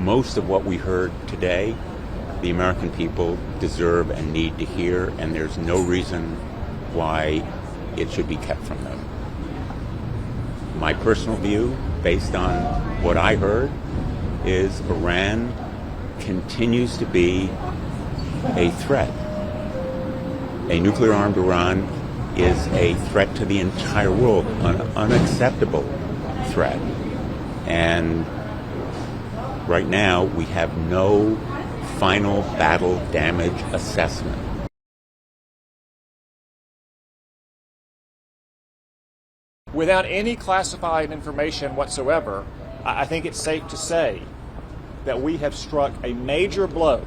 most of what we heard today, the American people deserve and need to hear, and there's no reason why it should be kept from them. My personal view, based on what I heard, is Iran continues to be a threat. A nuclear-armed Iran is a threat to the entire world, an unacceptable threat. And right now, we have no final battle damage assessment. Without any classified information whatsoever, I think it's safe to say that we have struck a major blow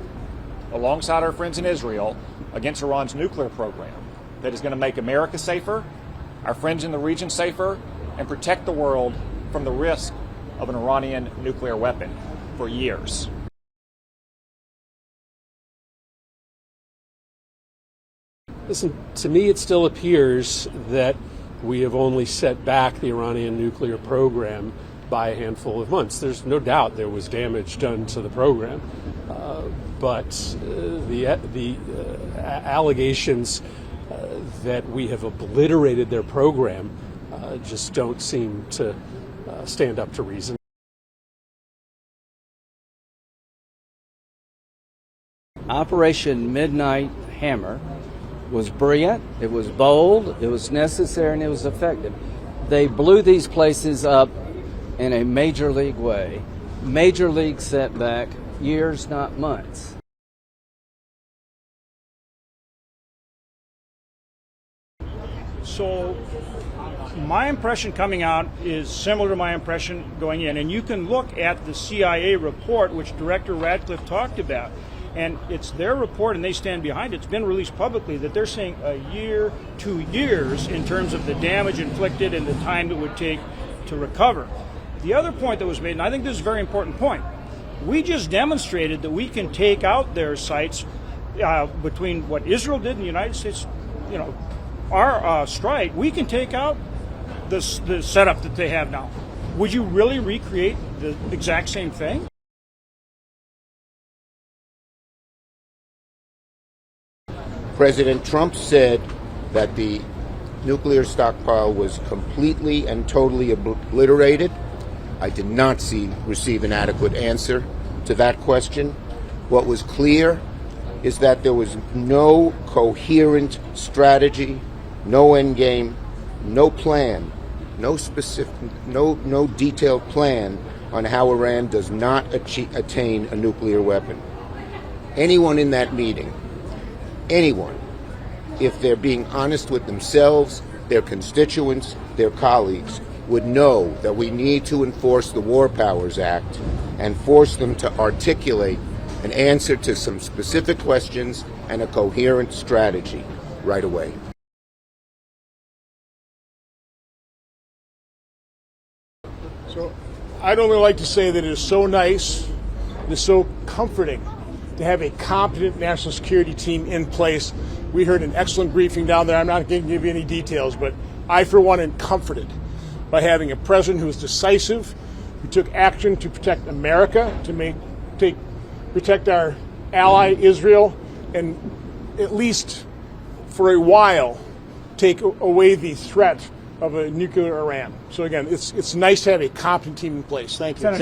alongside our friends in Israel against Iran's nuclear program that is going to make America safer, our friends in the region safer, and protect the world from the risk of an Iranian nuclear weapon for years. Listen, to me it still appears that we have only set back the Iranian nuclear program by a handful of months. There's no doubt there was damage done to the program, but the allegations that we have obliterated their program just don't seem to stand up to reason. Operation Midnight Hammer was brilliant, it was bold, it was necessary, and it was effective. They blew these places up in a major league way. Major league setback, years, not months. So my impression coming out is similar to my impression going in. And you can look at the CIA report, which Director Radcliffe talked about. And it's their report, and they stand behind it. It's been released publicly that they're saying a year, 2 years in terms of the damage inflicted and the time it would take to recover. The other point that was made, and I think this is a very important point, we just demonstrated that we can take out their sites between what Israel did and the United States, our strike. We can take out the setup that they have now. Would you really recreate the exact same thing? President Trump said that the nuclear stockpile was completely and totally obliterated. I did not receive an adequate answer to that question. What was clear is that there was no coherent strategy, no end game, no plan, no detailed plan on how Iran does not attain a nuclear weapon. Anyone in that meeting, anyone, if they're being honest with themselves, their constituents, their colleagues, would know that we need to enforce the War Powers Act and force them to articulate an answer to some specific questions and a coherent strategy right away. So I'd only like to say that it is so nice, it is so comforting to have a competent national security team in place. We heard an excellent briefing down there. I'm not going to give you any details, but I, for one, am comforted by having a president who is decisive, who took action to protect America, to protect our ally Israel, and at least for a while take away the threat of a nuclear Iran. So again, it's nice to have a competent team in place. Thank you.